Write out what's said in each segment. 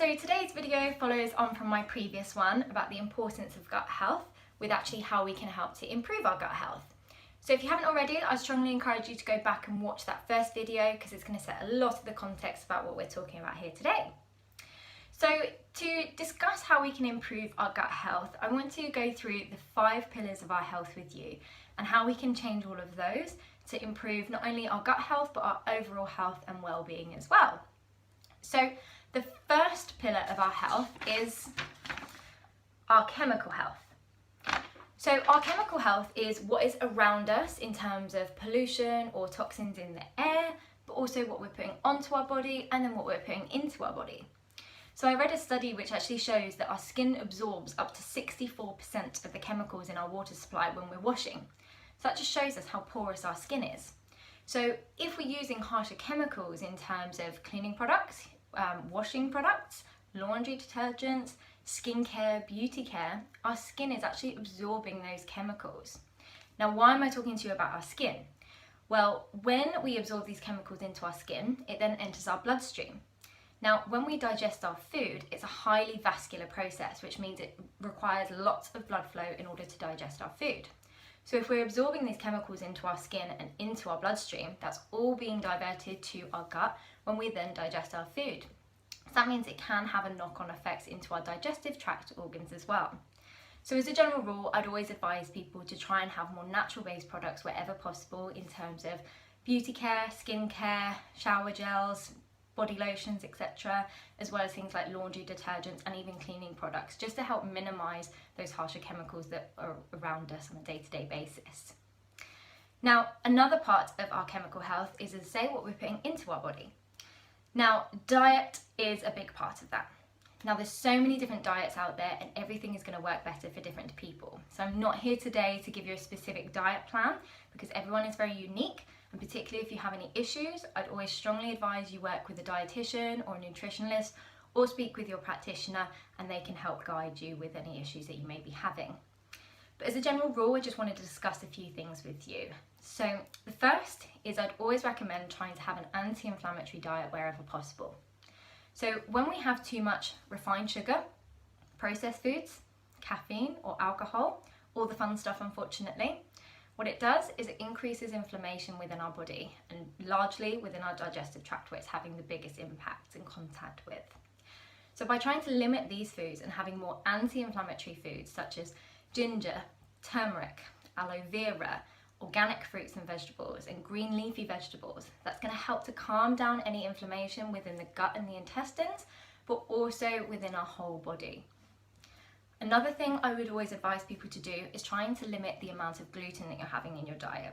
So today's video follows on from my previous one about the importance of gut health with actually how we can help to improve our gut health. So if you haven't already, I strongly encourage you to go back and watch that first video because it's going to set a lot of the context about what we're talking about here today. So to discuss how we can improve our gut health, I want to go through the 5 pillars of our health with you and how we can change all of those to improve not only our gut health but our overall health and well-being as well. So the first pillar of our health is our chemical health. So our chemical health is what is around us in terms of pollution or toxins in the air, but also what we're putting onto our body and then what we're putting into our body. So I read a study which actually shows that our skin absorbs up to 64% of the chemicals in our water supply when we're washing. So that just shows us how porous our skin is. So if we're using harsher chemicals in terms of cleaning products, washing products, laundry detergents, skincare, beauty care, our skin is actually absorbing those chemicals. Now, why am I talking to you about our skin? Well, when we absorb these chemicals into our skin, it then enters our bloodstream. Now, when we digest our food, it's a highly vascular process, which means it requires lots of blood flow in order to digest our food. So if we're absorbing these chemicals into our skin and into our bloodstream, that's all being diverted to our gut when we then digest our food. So that means it can have a knock-on effects into our digestive tract organs as well. So as a general rule, I'd always advise people to try and have more natural-based products wherever possible in terms of beauty care, skin care, shower gels, body lotions, etc., as well as things like laundry detergents and even cleaning products, just to help minimise those harsher chemicals that are around us on a day-to-day basis. Now, another part of our chemical health is, as I say, what we're putting into our body. Now, diet is a big part of that. Now, there's so many different diets out there and everything is going to work better for different people. So I'm not here today to give you a specific diet plan because everyone is very unique. And particularly if you have any issues, I'd always strongly advise you work with a dietitian or a nutritionist or speak with your practitioner and they can help guide you with any issues that you may be having. But as a general rule, I just wanted to discuss a few things with you. So the first is I'd always recommend trying to have an anti-inflammatory diet wherever possible. So when we have too much refined sugar, processed foods, caffeine or alcohol, all the fun stuff unfortunately, what it does is it increases inflammation within our body and largely within our digestive tract where it's having the biggest impact in contact with. So by trying to limit these foods and having more anti-inflammatory foods such as ginger, turmeric, aloe vera, organic fruits and vegetables and green leafy vegetables, that's going to help to calm down any inflammation within the gut and the intestines, but also within our whole body. Another thing I would always advise people to do is trying to limit the amount of gluten that you're having in your diet.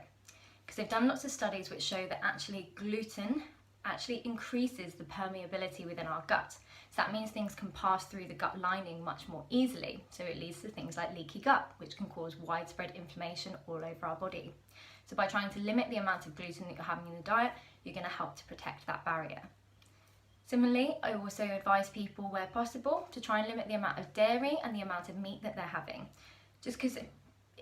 Because they've done lots of studies which show that actually gluten actually increases the permeability within our gut. So that means things can pass through the gut lining much more easily. So it leads to things like leaky gut, which can cause widespread inflammation all over our body. So by trying to limit the amount of gluten that you're having in the diet, you're going to help to protect that barrier. Similarly, I also advise people where possible to try and limit the amount of dairy and the amount of meat that they're having. Just because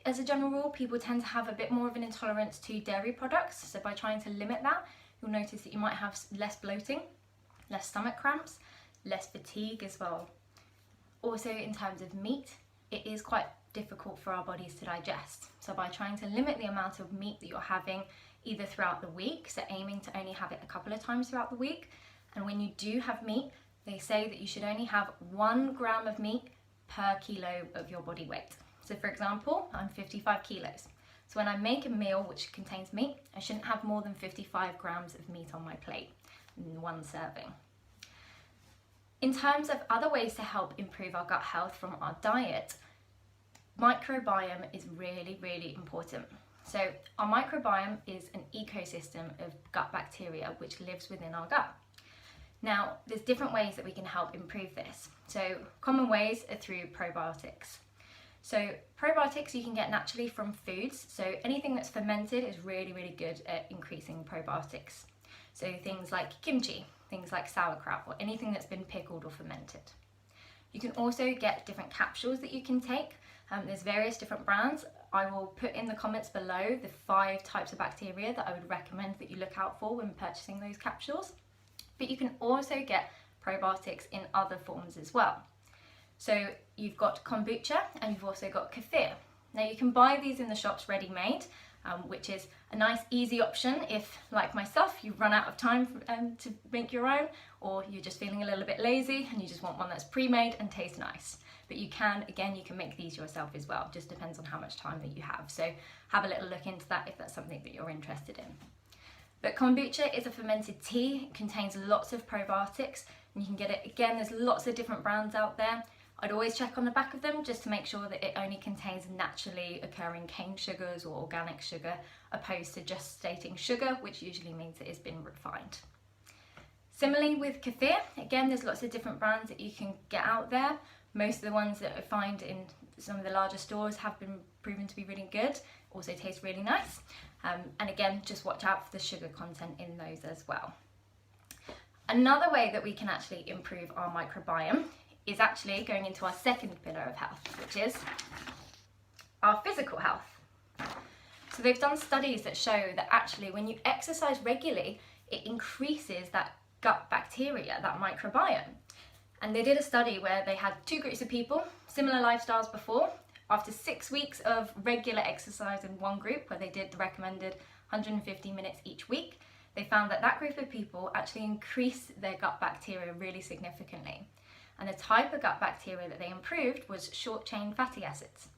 as a general rule, people tend to have a bit more of an intolerance to dairy products. So by trying to limit that, you'll notice that you might have less bloating, less stomach cramps, less fatigue as well. Also in terms of meat, it is quite difficult for our bodies to digest. So by trying to limit the amount of meat that you're having either throughout the week, so aiming to only have it a couple of times throughout the week, and when you do have meat, they say that you should only have 1 gram of meat per kilo of your body weight. So for example, I'm 55 kilos. So when I make a meal which contains meat, I shouldn't have more than 55 grams of meat on my plate in one serving. In terms of other ways to help improve our gut health from our diet, microbiome is really, really important. So our microbiome is an ecosystem of gut bacteria which lives within our gut. Now, there's different ways that we can help improve this. So common ways are through probiotics. So probiotics you can get naturally from foods. So anything that's fermented is really, really good at increasing probiotics. So things like kimchi, things like sauerkraut, or anything that's been pickled or fermented. You can also get different capsules that you can take. There's various different brands. I will put in the comments below the 5 types of bacteria that I would recommend that you look out for when purchasing those capsules. But you can also get probiotics in other forms as well. So you've got kombucha and you've also got kefir. Now you can buy these in the shops ready-made, which is a nice easy option if, like myself, you run out of time to make your own, or you're just feeling a little bit lazy and you just want one that's pre-made and tastes nice. But you can make these yourself as well, just depends on how much time that you have. So have a little look into that if that's something that you're interested in. But kombucha is a fermented tea, it contains lots of probiotics, and you can get it, again, there's lots of different brands out there. I'd always check on the back of them just to make sure that it only contains naturally occurring cane sugars or organic sugar, opposed to just stating sugar, which usually means it has been refined. Similarly with kefir, again, there's lots of different brands that you can get out there. Most of the ones that I find in some of the larger stores have been proven to be really good, also taste really nice. And again, just watch out for the sugar content in those as well. Another way that we can actually improve our microbiome is actually going into our second pillar of health, which is our physical health. So they've done studies that show that actually when you exercise regularly, it increases that gut bacteria, that microbiome. And they did a study where they had two groups of people, similar lifestyles before. After 6 weeks of regular exercise in one group, where they did the recommended 150 minutes each week, they found that that group of people actually increased their gut bacteria really significantly. And the type of gut bacteria that they improved was short-chain fatty acids.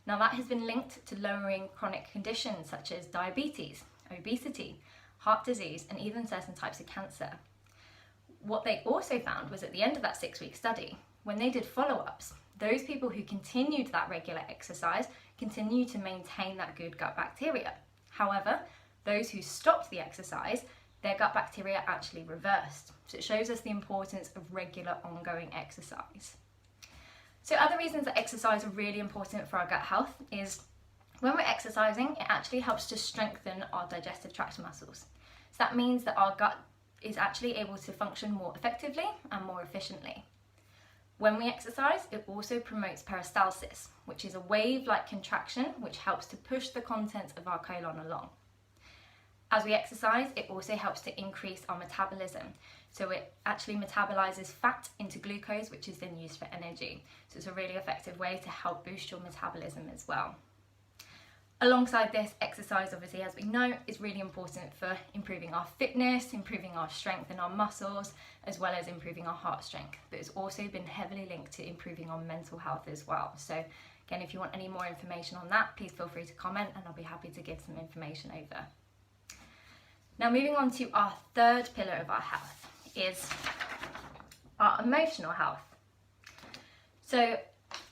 Now that has been linked to lowering chronic conditions such as diabetes, obesity, heart disease, and even certain types of cancer. What they also found was at the end of that 6-week study, when they did follow-ups, those people who continued that regular exercise continued to maintain that good gut bacteria. However, those who stopped the exercise, their gut bacteria actually reversed. So it shows us the importance of regular ongoing exercise. So other reasons that exercise are really important for our gut health is when we're exercising, it actually helps to strengthen our digestive tract muscles. So that means that our gut is actually able to function more effectively and more efficiently. When we exercise, it also promotes peristalsis, which is a wave-like contraction which helps to push the contents of our colon along. As we exercise, it also helps to increase our metabolism. So it actually metabolizes fat into glucose, which is then used for energy. So it's a really effective way to help boost your metabolism as well. Alongside this, exercise, obviously, as we know, is really important for improving our fitness, improving our strength in our muscles, as well as improving our heart strength. But it's also been heavily linked to improving our mental health as well. So again, if you want any more information on that, please feel free to comment and I'll be happy to give some information over. Now moving on to our third pillar of our health is our emotional health. So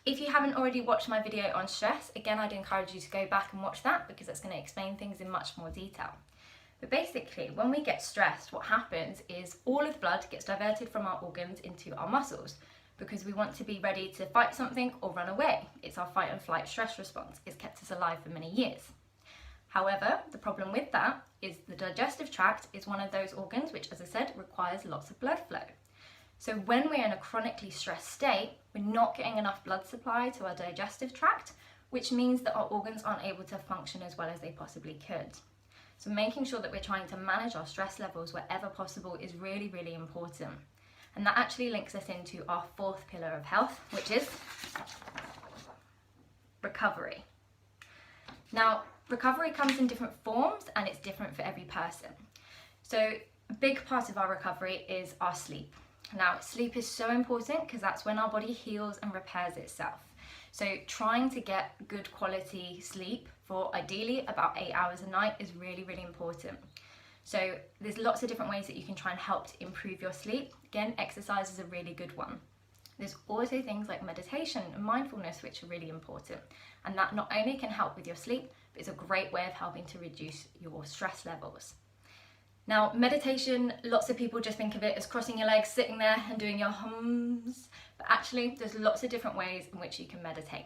if you haven't already watched my video on stress, again, I'd encourage you to go back and watch that because that's going to explain things in much more detail. But basically, when we get stressed, what happens is all of the blood gets diverted from our organs into our muscles because we want to be ready to fight something or run away. It's our fight and flight stress response. It's kept us alive for many years. However, the problem with that is the digestive tract is one of those organs which, as I said, requires lots of blood flow. So when we're in a chronically stressed state, we're not getting enough blood supply to our digestive tract, which means that our organs aren't able to function as well as they possibly could. So making sure that we're trying to manage our stress levels wherever possible is really, really important. And that actually links us into our fourth pillar of health, which is recovery. Now, recovery comes in different forms and it's different for every person. So a big part of our recovery is our sleep. Now, sleep is so important because that's when our body heals and repairs itself. So trying to get good quality sleep for ideally about 8 hours a night is really, really important. So there's lots of different ways that you can try and help to improve your sleep. Again, exercise is a really good one. There's also things like meditation and mindfulness which are really important. And that not only can help with your sleep, but it's a great way of helping to reduce your stress levels. Now, meditation, lots of people just think of it as crossing your legs, sitting there and doing your hums, but actually there's lots of different ways in which you can meditate.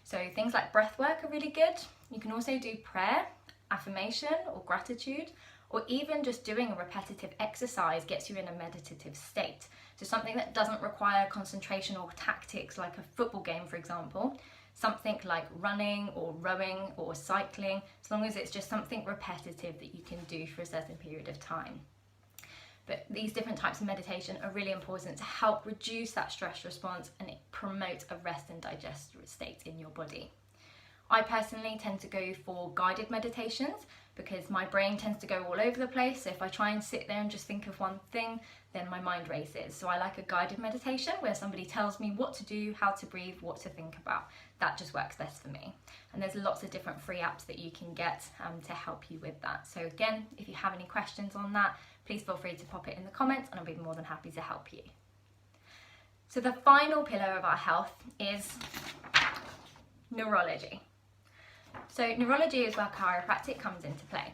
So things like breath work are really good. You can also do prayer, affirmation or gratitude, or even just doing a repetitive exercise gets you in a meditative state. So something that doesn't require concentration or tactics like a football game, for example, something like running or rowing or cycling, as long as it's just something repetitive that you can do for a certain period of time. But these different types of meditation are really important to help reduce that stress response and promote a rest and digest state in your body. I personally tend to go for guided meditations because my brain tends to go all over the place. So if I try and sit there and just think of one thing, then my mind races. So I like a guided meditation where somebody tells me what to do, how to breathe, what to think about. That just works best for me. And there's lots of different free apps that you can get to help you with that. So again, if you have any questions on that, please feel free to pop it in the comments and I'll be more than happy to help you. So the final pillar of our health is neurology. So neurology is where chiropractic comes into play,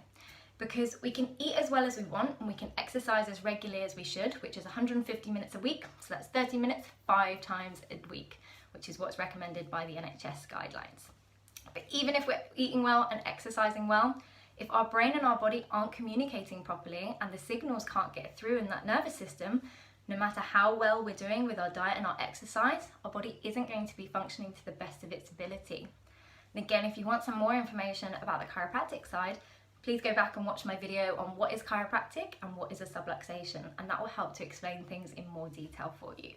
because we can eat as well as we want and we can exercise as regularly as we should, which is 150 minutes a week. So that's 30 minutes 5 times a week, which is what's recommended by the NHS guidelines. But even if we're eating well and exercising well, if our brain and our body aren't communicating properly and the signals can't get through in that nervous system, no matter how well we're doing with our diet and our exercise, our body isn't going to be functioning to the best of its ability. And again, if you want some more information about the chiropractic side, please go back and watch my video on what is chiropractic and what is a subluxation, and that will help to explain things in more detail for you.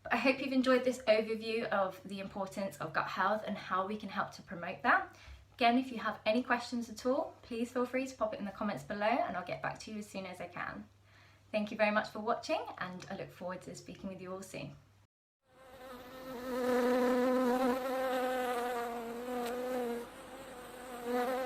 But I hope you've enjoyed this overview of the importance of gut health and how we can help to promote that. Again, if you have any questions at all, please feel free to pop it in the comments below and I'll get back to you as soon as I can. Thank you very much for watching, and I look forward to speaking with you all soon. Yeah.